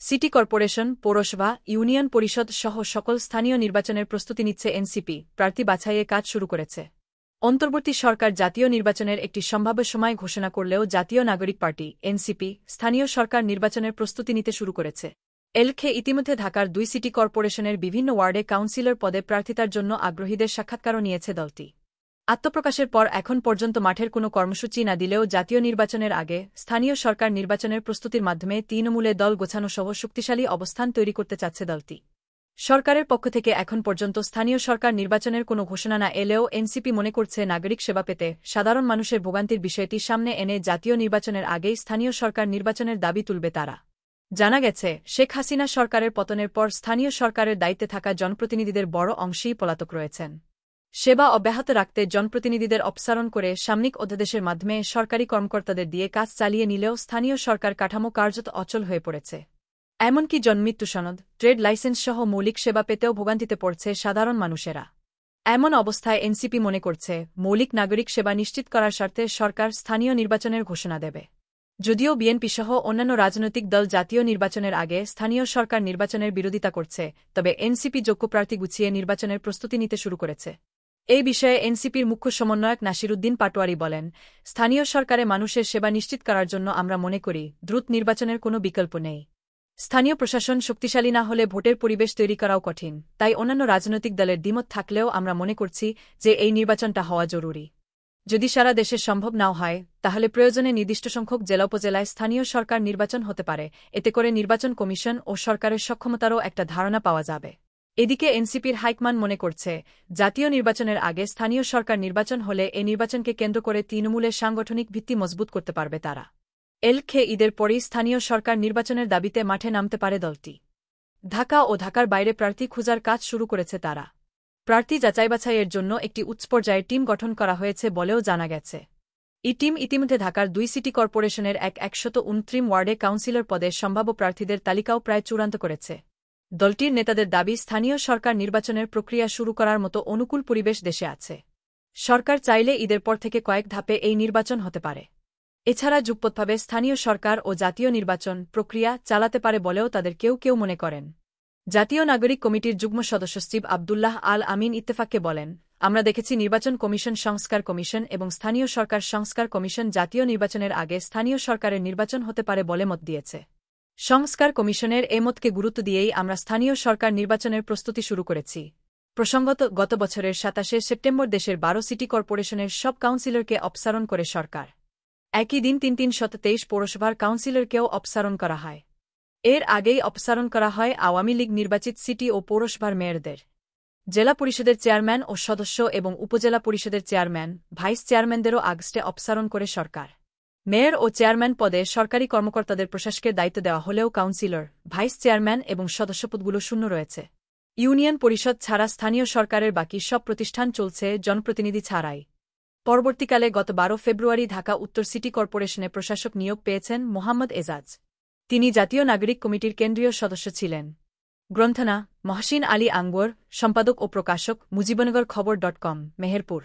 City corporation, পৌরসভা, union পরিষদ সহ সকল স্থানীয় নির্বাচনের প্রস্তুতি নিচ্ছে এনসিপি, প্রার্থী বাছাইয়ে কাজ শুরু করেছে। অন্তর্বর্তী সরকার জাতীয় নির্বাচনের একটি সম্ভাব্য সময় ঘোষণা করলেও জাতীয় নাগরিক পার্টি, এনসিপি, স্থানীয় সরকার নির্বাচনের প্রস্তুতি নিতে শুরু করেছে। এলখে ইতিমধ্যে ঢাকার 2 সিটি কর্পোরেশনের বিভিন্ন ওয়ার্ডে কাউন্সিলর পদে প্রার্থিতার জন্য আগ্রহীদের সাক্ষাৎকারও নিয়েছে দলটি। আত্মপ্রকাশের পর এখন পর্যন্ত মাঠের কোনো কর্মসূচি না দিলেও জাতীয় নির্বাচনের আগে স্থানীয় সরকার নির্বাচনের প্রস্তুতির মাধ্যমে তৃণমূলে দল গোছানো সহ শক্তিশালী অবস্থান তৈরি করতে চাচ্ছে দলটি। সরকারের পক্ষ থেকে এখন পর্যন্ত স্থানীয় সরকার নির্বাচনের কোনো ঘোষণা না এলেও এনসিপি মনে করছে নাগরিক সেবা পেতে সাধারণ মানুষের ভোগান্তির বিষয়টি সামনে এনে জাতীয় নির্বাচনের আগেই স্থানীয় সরকার নির্বাচনের দাবি তুলবে তারা। জানা গেছে, শেখ হাসিনা সরকারের পতনের পর স্থানীয় সরকারের দায়িত্বে থাকা জনপ্রতিনিধিদের বড় অংশেই পলাতক রয়েছেন। সেবা অব্যাহত রাখতে জনপ্রতিনিধিদের অপসারণ করে সাময়িক অধ্যাদেশের মাধ্যমে সরকারি কর্মকর্তাদের দিয়ে কাজ চালিয়ে নিলেও স্থানীয় সরকার কাঠামো কার্যত অচল হয়ে পড়েছে। এমনকি জন্মমৃত্যু সনদ, ট্রেড লাইসেন্স সহ মৌলিক সেবা পেতেও ভোগান্তিতে পড়ছে সাধারণ মানুষেরা। এমন অবস্থায় এনসিপি মনে করছে, মৌলিক নাগরিক সেবা নিশ্চিত করার স্বার্থে সরকার স্থানীয় নির্বাচনের ঘোষণা দেবে। যদিও বিএনপি সহ অন্যান্য রাজনৈতিক দল জাতীয় নির্বাচনের আগে স্থানীয় সরকার নির্বাচনের বিরোধিতা করছে, তবে এনসিপি যোগ্য প্রার্থী গুছিয়ে নির্বাচনের প্রস্তুতি নিতে শুরু করেছে। এই বিষয়ে এনসিপির মুখ্য সমন্বয়ক নাসিরুদ্দিন পাটোয়ারি বলেন, স্থানীয় সরকারে মানুষের সেবা নিশ্চিত করার জন্য আমরা মনে করি দ্রুত নির্বাচনের কোনো বিকল্প নেই। স্থানীয় প্রশাসন শক্তিশালী না হলে ভোটের পরিবেশ তৈরি করাও কঠিন, তাই অন্যান্য রাজনৈতিক দলের দ্বিমত থাকলেও আমরা মনে করছি যে এই নির্বাচনটা হওয়া জরুরি। যদি সারা দেশে সম্ভব নাও হয়, তাহলে প্রয়োজনে নির্দিষ্ট সংখ্যক জেলা উপজেলায় স্থানীয় সরকার নির্বাচন হতে পারে, এতে করে নির্বাচন কমিশন ও সরকারের সক্ষমতারও একটা ধারণা পাওয়া যাবে। এদিকে এনসিপির হাইকমান মনে করছে, জাতীয় নির্বাচনের আগে স্থানীয় সরকার নির্বাচন হলে এ নির্বাচনকে কেন্দ্র করে তৃণমূলের সাংগঠনিক ভিত্তি মজবুত করতে পারবে তারা। এলখে ঈদের পরই স্থানীয় সরকার নির্বাচনের দাবিতে মাঠে নামতে পারে দলটি। ঢাকা ও ঢাকার বাইরে প্রার্থী খোঁজার কাজ শুরু করেছে তারা। প্রার্থী যাচাই-বাছাইয়ের জন্য একটি উচ্চ পর্যায়ের টিম গঠন করা হয়েছে বলেও জানা গেছে। এই টিম ইতিমধ্যে ঢাকার 2 সিটি কর্পোরেশনের 129 ওয়ার্ডে কাউন্সিলর পদে সম্ভাব্য প্রার্থীদের তালিকাও প্রায় চূড়ান্ত করেছে। দলটির নেতাদের দাবি, স্থানীয় সরকার নির্বাচনের প্রক্রিয়া শুরু করার মতো অনুকূল পরিবেশ দেশে আছে। সরকার চাইলে ঈদের পর থেকে কয়েক ধাপে এই নির্বাচন হতে পারে। এছাড়া যুগপৎভাবে স্থানীয় সরকার ও জাতীয় নির্বাচন প্রক্রিয়া চালাতে পারে বলেও তাদের কেউ কেউ মনে করেন। জাতীয় নাগরিক কমিটির যুগ্ম সদস্য সচিব আবদুল্লাহ আল আমিন ইত্তেফাককে বলেন, আমরা দেখেছি নির্বাচন কমিশন সংস্কার কমিশন এবং স্থানীয় সরকার সংস্কার কমিশন জাতীয় নির্বাচনের আগে স্থানীয় সরকারের নির্বাচন হতে পারে বলে মত দিয়েছে। সংস্কার কমিশনের এ মতকে গুরুত্ব দিয়েই আমরা স্থানীয় সরকার নির্বাচনের প্রস্তুতি শুরু করেছি। প্রসঙ্গত, গত বছরের 27শে সেপ্টেম্বর দেশের 12 সিটি কর্পোরেশনের সব কাউন্সিলরকে অপসারণ করে সরকার। একই দিন 323 পৌরসভার কাউন্সিলরকেও অপসারণ করা হয়। এর আগেই অপসারণ করা হয় আওয়ামী লীগ নির্বাচিত সিটি ও পৌরসভার মেয়রদের। জেলা পরিষদের চেয়ারম্যান ও সদস্য এবং উপজেলা পরিষদের চেয়ারম্যান, ভাইস চেয়ারম্যানদেরও আগস্টে অপসারণ করে সরকার। মেয়র ও চেয়ারম্যান পদে সরকারি কর্মকর্তাদের প্রশাসকের দায়িত্ব দেওয়া হলেও কাউন্সিলর, ভাইস চেয়ারম্যান এবং সদস্যপদগুলো শূন্য রয়েছে। ইউনিয়ন পরিষদ ছাড়া স্থানীয় সরকারের বাকি সব প্রতিষ্ঠান চলছে জনপ্রতিনিধি ছাড়াই। পরবর্তীকালে গত 12 ফেব্রুয়ারি ঢাকা উত্তর সিটি কর্পোরেশনে প্রশাসক নিয়োগ পেয়েছেন মোহাম্মদ এজাজ। তিনি জাতীয় নাগরিক কমিটির কেন্দ্রীয় সদস্য ছিলেন। গ্রন্থনা, মহসিন আলী আঙ্গুর, সম্পাদক ও প্রকাশক, মুজিবনগর খবর.com, মেহেরপুর।